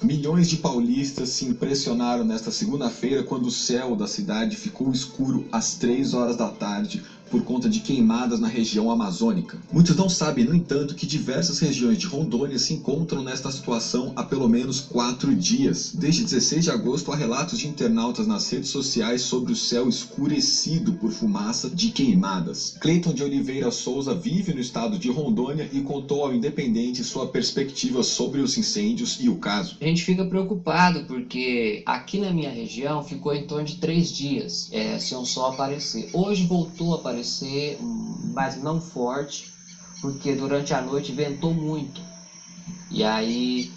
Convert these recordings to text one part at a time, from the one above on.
Milhões de paulistas se impressionaram nesta segunda-feira quando o céu da cidade ficou escuro às 3 horas da tarde por conta de queimadas na região amazônica. Muitos não sabem, no entanto, que diversas regiões de Rondônia se encontram nesta situação há pelo menos 4 dias. Desde 16 de agosto há relatos de internautas nas redes sociais sobre o céu escurecido por fumaça de queimadas. Cleiton de Oliveira Souza vive no estado de Rondônia e contou ao Independente sua perspectiva sobre os incêndios e o caso. A gente fica preocupado porque aqui na minha região ficou em torno de 3 dias sem o sol aparecer. Hoje voltou a aparecer, mas não forte, porque durante a noite ventou muito. E aí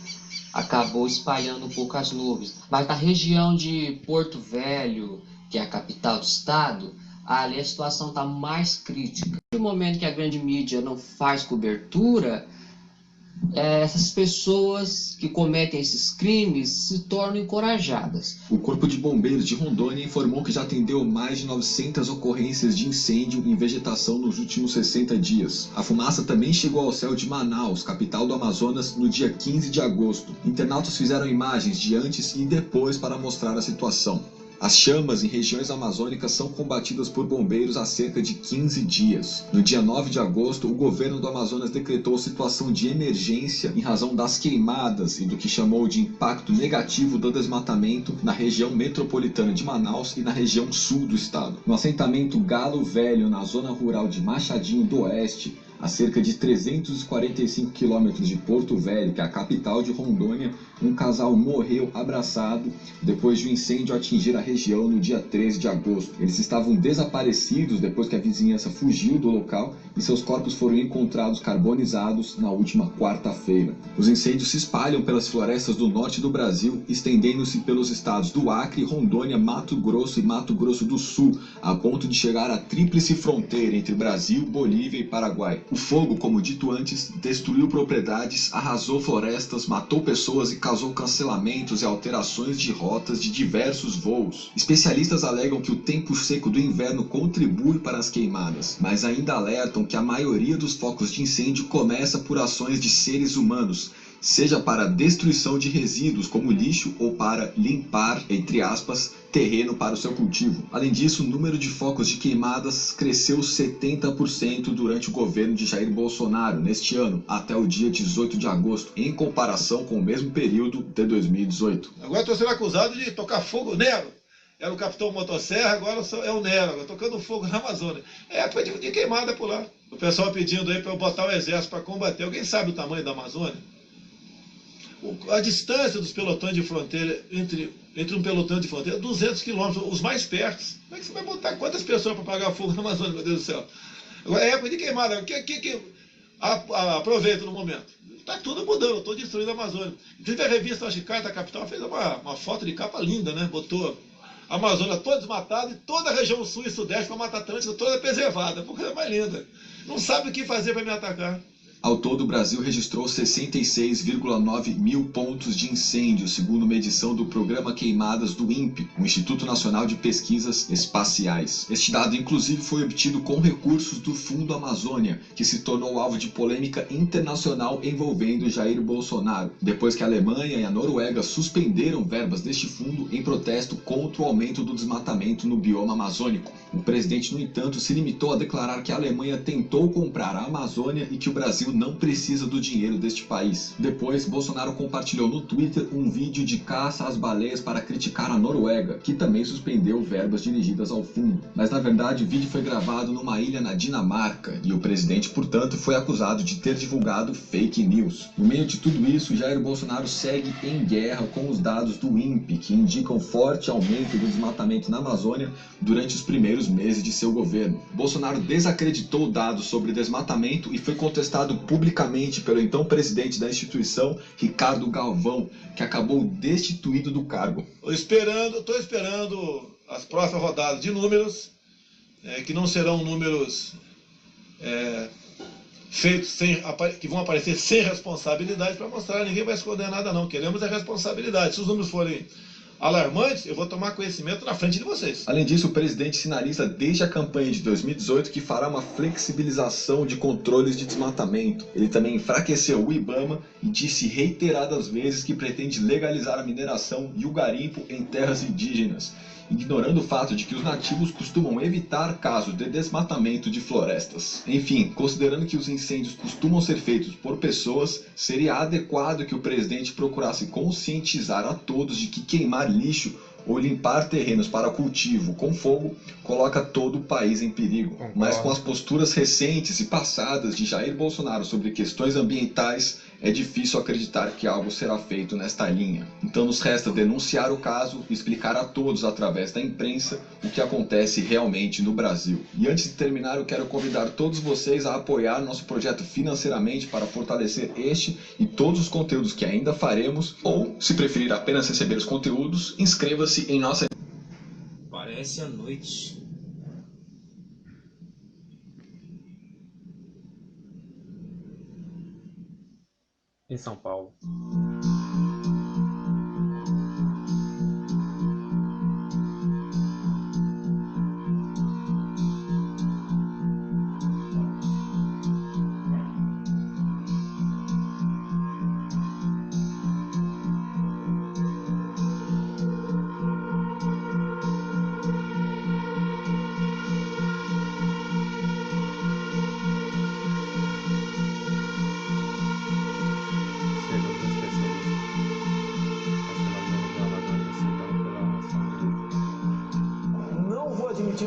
acabou espalhando um pouco as nuvens. Mas na região de Porto Velho, que é a capital do estado, ali a situação está mais crítica. No momento que a grande mídia não faz cobertura, essas pessoas que cometem esses crimes se tornam encorajadas. O Corpo de Bombeiros de Rondônia informou que já atendeu mais de 900 ocorrências de incêndio em vegetação nos últimos 60 dias. A fumaça também chegou ao céu de Manaus, capital do Amazonas, no dia 15 de agosto. Internautas fizeram imagens de antes e depois para mostrar a situação. As chamas em regiões amazônicas são combatidas por bombeiros há cerca de 15 dias. No dia 9 de agosto, o governo do Amazonas decretou situação de emergência em razão das queimadas e do que chamou de impacto negativo do desmatamento na região metropolitana de Manaus e na região sul do estado. No assentamento Galo Velho, na zona rural de Machadinho do Oeste, a cerca de 345 quilômetros de Porto Velho, que é a capital de Rondônia, um casal morreu abraçado depois de um incêndio atingir a região no dia 13 de agosto. Eles estavam desaparecidos depois que a vizinhança fugiu do local e seus corpos foram encontrados carbonizados na última quarta-feira. Os incêndios se espalham pelas florestas do norte do Brasil, estendendo-se pelos estados do Acre, Rondônia, Mato Grosso e Mato Grosso do Sul, a ponto de chegar à tríplice fronteira entre Brasil, Bolívia e Paraguai. O fogo, como dito antes, destruiu propriedades, arrasou florestas, matou pessoas e causou cancelamentos e alterações de rotas de diversos voos. Especialistas alegam que o tempo seco do inverno contribui para as queimadas, mas ainda alertam que a maioria dos focos de incêndio começa por ações de seres humanos, seja para destruição de resíduos como lixo ou para limpar, entre aspas, terreno para o seu cultivo. Além disso, o número de focos de queimadas cresceu 70% durante o governo de Jair Bolsonaro neste ano, até o dia 18 de agosto, em comparação com o mesmo período de 2018. Agora estou sendo acusado de tocar fogo Nero. Era o capitão Motosserra, agora é o Nero, agora tocando fogo na Amazônia. Foi de queimada por lá. O pessoal pedindo aí para eu botar o exército para combater. Alguém sabe o tamanho da Amazônia? A distância dos pelotões de fronteira entre um pelotão de fronteira é 200 quilômetros, os mais perto. Como é que você vai botar quantas pessoas para apagar fogo na Amazônia, meu Deus do céu? Agora é época de queimada. Aproveita no momento. Está tudo mudando, estou destruindo a Amazônia. Inclusive a revista, acho que Carta Capital, fez uma foto de capa linda, né? Botou a Amazônia toda desmatada e toda a região sul e sudeste com a Mata Atlântica toda preservada. Porque é mais linda. Não sabe o que fazer para me atacar. Ao todo, o Brasil registrou 66,9 mil pontos de incêndio, segundo medição do Programa Queimadas do INPE, o Instituto Nacional de Pesquisas Espaciais. Este dado, inclusive, foi obtido com recursos do Fundo Amazônia, que se tornou alvo de polêmica internacional envolvendo Jair Bolsonaro, depois que a Alemanha e a Noruega suspenderam verbas deste fundo em protesto contra o aumento do desmatamento no bioma amazônico. O presidente, no entanto, se limitou a declarar que a Alemanha tentou comprar a Amazônia e que o Brasil não precisa do dinheiro deste país. Depois, Bolsonaro compartilhou no Twitter um vídeo de caça às baleias para criticar a Noruega, que também suspendeu verbas dirigidas ao fundo. Mas na verdade o vídeo foi gravado numa ilha na Dinamarca e o presidente, portanto, foi acusado de ter divulgado fake news. No meio de tudo isso, Jair Bolsonaro segue em guerra com os dados do INPE, que indicam forte aumento do desmatamento na Amazônia durante os primeiros meses de seu governo. Bolsonaro desacreditou dados sobre desmatamento e foi contestado publicamente pelo então presidente da instituição, Ricardo Galvão, que acabou destituído do cargo. Estou esperando as próximas rodadas de números, que não serão números feitos que vão aparecer sem responsabilidade para mostrar, ninguém vai esconder nada não, queremos a responsabilidade. Se os números forem alarmantes, eu vou tomar conhecimento na frente de vocês. Além disso, o presidente sinaliza desde a campanha de 2018 que fará uma flexibilização de controles de desmatamento. Ele também enfraqueceu o IBAMA e disse reiteradas vezes que pretende legalizar a mineração e o garimpo em terras indígenas, ignorando o fato de que os nativos costumam evitar casos de desmatamento de florestas. Enfim, considerando que os incêndios costumam ser feitos por pessoas, seria adequado que o presidente procurasse conscientizar a todos de que queimar lixo ou limpar terrenos para cultivo com fogo coloca todo o país em perigo. Mas com as posturas recentes e passadas de Jair Bolsonaro sobre questões ambientais, é difícil acreditar que algo será feito nesta linha. Então nos resta denunciar o caso e explicar a todos através da imprensa o que acontece realmente no Brasil. E antes de terminar, eu quero convidar todos vocês a apoiar nosso projeto financeiramente para fortalecer este e todos os conteúdos que ainda faremos, ou, se preferir apenas receber os conteúdos, inscreva-se em nossa... Parece a noite. Em São Paulo.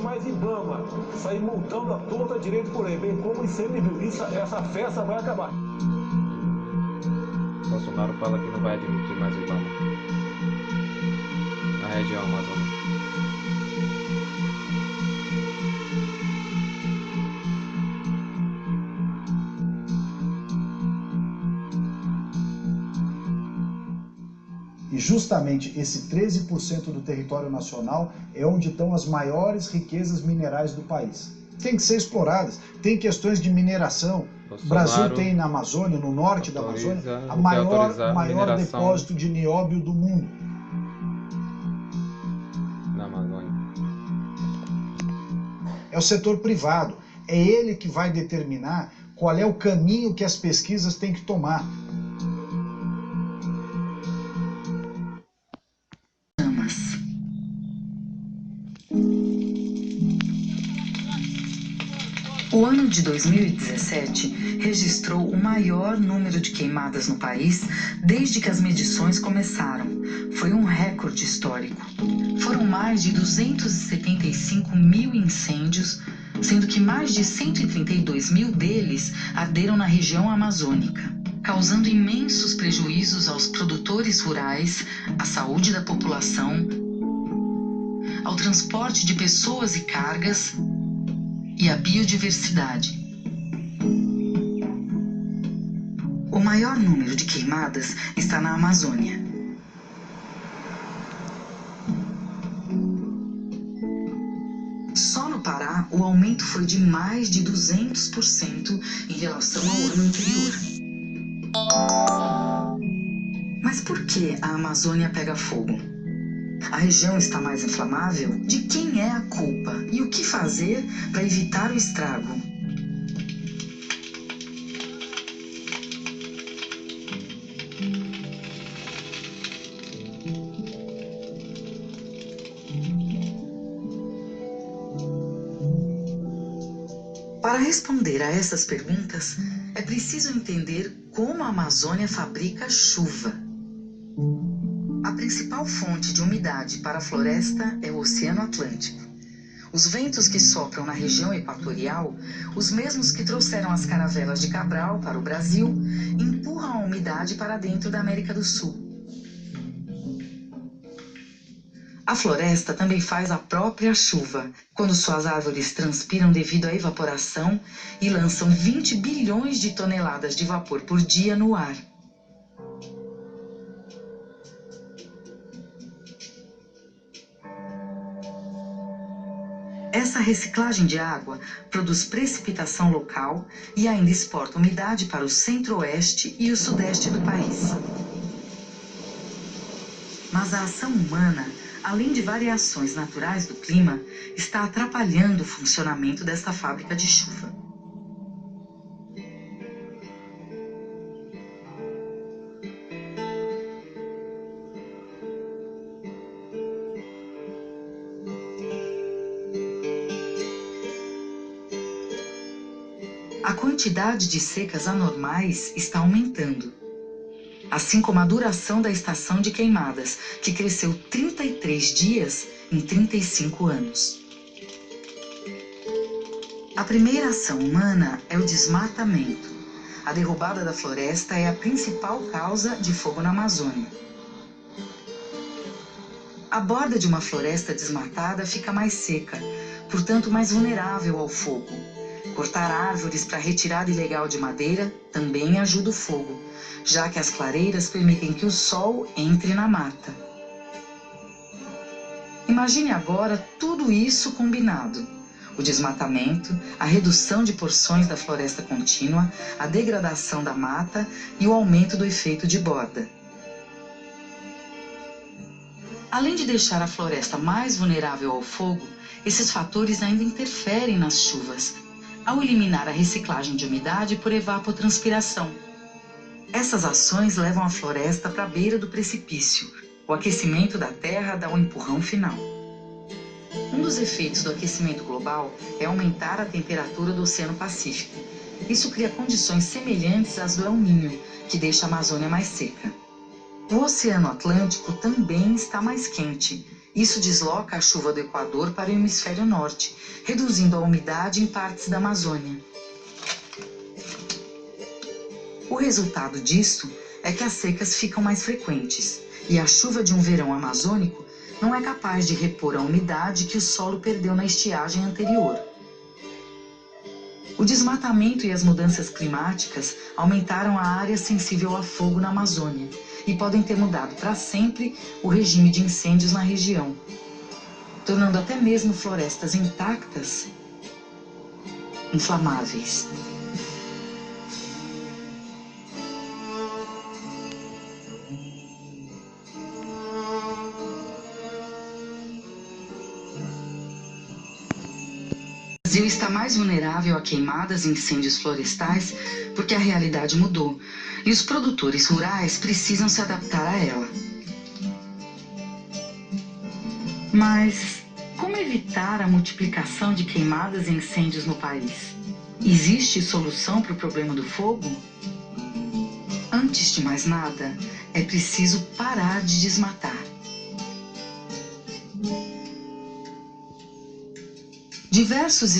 Mais IBAMA, sair multando a torta direito por aí, bem como ICMBio. Essa festa vai acabar. Bolsonaro fala que não vai admitir mais IBAMA na região amazônica. E justamente esse 13% do território nacional é onde estão as maiores riquezas minerais do país. Tem que ser exploradas, tem questões de mineração. O Brasil tem na Amazônia, no norte da Amazônia, a maior depósito de nióbio do mundo. Na Amazônia. É o setor privado, é ele que vai determinar qual é o caminho que as pesquisas têm que tomar. O ano de 2017 registrou o maior número de queimadas no país desde que as medições começaram. Foi um recorde histórico. Foram mais de 275 mil incêndios, sendo que mais de 132 mil deles arderam na região amazônica, causando imensos prejuízos aos produtores rurais, à saúde da população, ao transporte de pessoas e cargas e à biodiversidade. O maior número de queimadas está na Amazônia. Só no Pará, o aumento foi de mais de 200% em relação ao ano anterior. Mas por que a Amazônia pega fogo? A região está mais inflamável? De quem é a culpa? E o que fazer para evitar o estrago? Para responder a essas perguntas, é preciso entender como a Amazônia fabrica chuva. A principal fonte de umidade para a floresta é o Oceano Atlântico. Os ventos que sopram na região equatorial, os mesmos que trouxeram as caravelas de Cabral para o Brasil, empurram a umidade para dentro da América do Sul. A floresta também faz a própria chuva, quando suas árvores transpiram devido à evaporação e lançam 20 bilhões de toneladas de vapor por dia no ar. Essa reciclagem de água produz precipitação local e ainda exporta umidade para o centro-oeste e o sudeste do país. Mas a ação humana, além de variações naturais do clima, está atrapalhando o funcionamento desta fábrica de chuva. A quantidade de secas anormais está aumentando, assim como a duração da estação de queimadas, que cresceu 33 dias em 35 anos. A primeira ação humana é o desmatamento. A derrubada da floresta é a principal causa de fogo na Amazônia. A borda de uma floresta desmatada fica mais seca, portanto mais vulnerável ao fogo. Cortar árvores para retirada ilegal de madeira também ajuda o fogo, já que as clareiras permitem que o sol entre na mata. Imagine agora tudo isso combinado: o desmatamento, a redução de porções da floresta contínua, a degradação da mata e o aumento do efeito de borda. Além de deixar a floresta mais vulnerável ao fogo, esses fatores ainda interferem nas chuvas, ao eliminar a reciclagem de umidade por evapotranspiração. Essas ações levam a floresta para a beira do precipício. O aquecimento da terra dá o empurrão final. Um dos efeitos do aquecimento global é aumentar a temperatura do Oceano Pacífico. Isso cria condições semelhantes às do El Niño, que deixa a Amazônia mais seca. O Oceano Atlântico também está mais quente. Isso desloca a chuva do Equador para o hemisfério norte, reduzindo a umidade em partes da Amazônia. O resultado disso é que as secas ficam mais frequentes e a chuva de um verão amazônico não é capaz de repor a umidade que o solo perdeu na estiagem anterior. O desmatamento e as mudanças climáticas aumentaram a área sensível a fogo na Amazônia e podem ter mudado para sempre o regime de incêndios na região, tornando até mesmo florestas intactas inflamáveis. O Brasil está mais vulnerável a queimadas e incêndios florestais porque a realidade mudou e os produtores rurais precisam se adaptar a ela. Mas como evitar a multiplicação de queimadas e incêndios no país? Existe solução para o problema do fogo? Antes de mais nada, é preciso parar de desmatar. Diversos